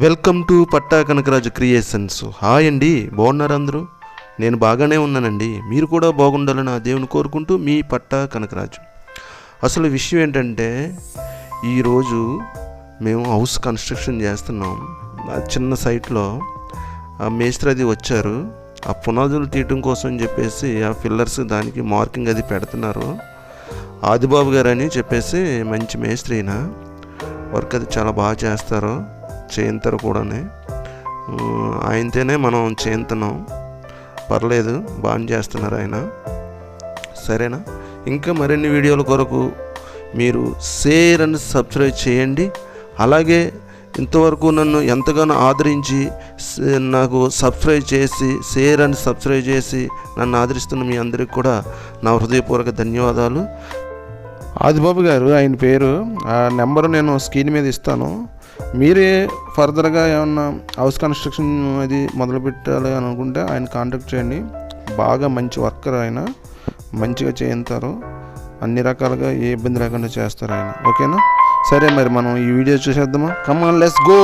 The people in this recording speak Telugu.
Welcome to Patta Kanakaraju creations. Hi అండి, బాగున్నారు అందరూ? నేను బాగానే ఉన్నానండి. మీరు కూడా బాగుండాలని ఆ దేవుని కోరుకుంటూ మీ పట్టా కనకరాజు. అసలు విషయం ఏంటంటే, ఈరోజు మేము హౌస్ కన్స్ట్రక్షన్ చేస్తున్నాం. చిన్న సైట్లో ఆ మేస్త్రి అది వచ్చారు. ఆ పునాదులు తీయటం కోసం అని చెప్పేసి ఆ పిల్లర్స్ దానికి మార్కింగ్ అది పెడుతున్నారు. ఆదిబాబు గారు అని చెప్పేసి మంచి మేస్త్రి అయినా వర్క్ అది చాలా బాగా చేస్తారు, చేయింతారు కూడా. ఆయనతోనే మనం చేయింతున్నాం. పర్లేదు, బాగా చేస్తున్నారు ఆయన. సరేనా? ఇంకా మరిన్ని వీడియోల కొరకు మీరు షేర్ అండ్ సబ్స్క్రైబ్ చేయండి. అలాగే ఇంతవరకు నన్ను ఎంతగానో ఆదరించి నాకు సబ్స్క్రైబ్ చేసి షేర్ అండ్ సబ్స్క్రైబ్ చేసి నన్ను ఆదరిస్తున్న మీ అందరికి కూడా నా హృదయపూర్వక ధన్యవాదాలు. ఆదిబాబు గారు ఆయన పేరు. ఆ నెంబరు నేను స్క్రీన్ మీద ఇస్తాను. మీరే ఫర్దర్గా ఏమన్నా హౌస్ కన్స్ట్రక్షన్ అది మొదలు పెట్టాలి అని అనుకుంటే ఆయన కాంటాక్ట్ చేయండి. బాగా మంచి వర్కర్ ఆయన, మంచిగా చేయింతారు. అన్ని రకాలుగా ఏ ఇబ్బంది లేకుండా చేస్తారు ఆయన. ఓకేనా? సరే, మరి మనం ఈ వీడియో చూసేద్దామా? Come on, let's go.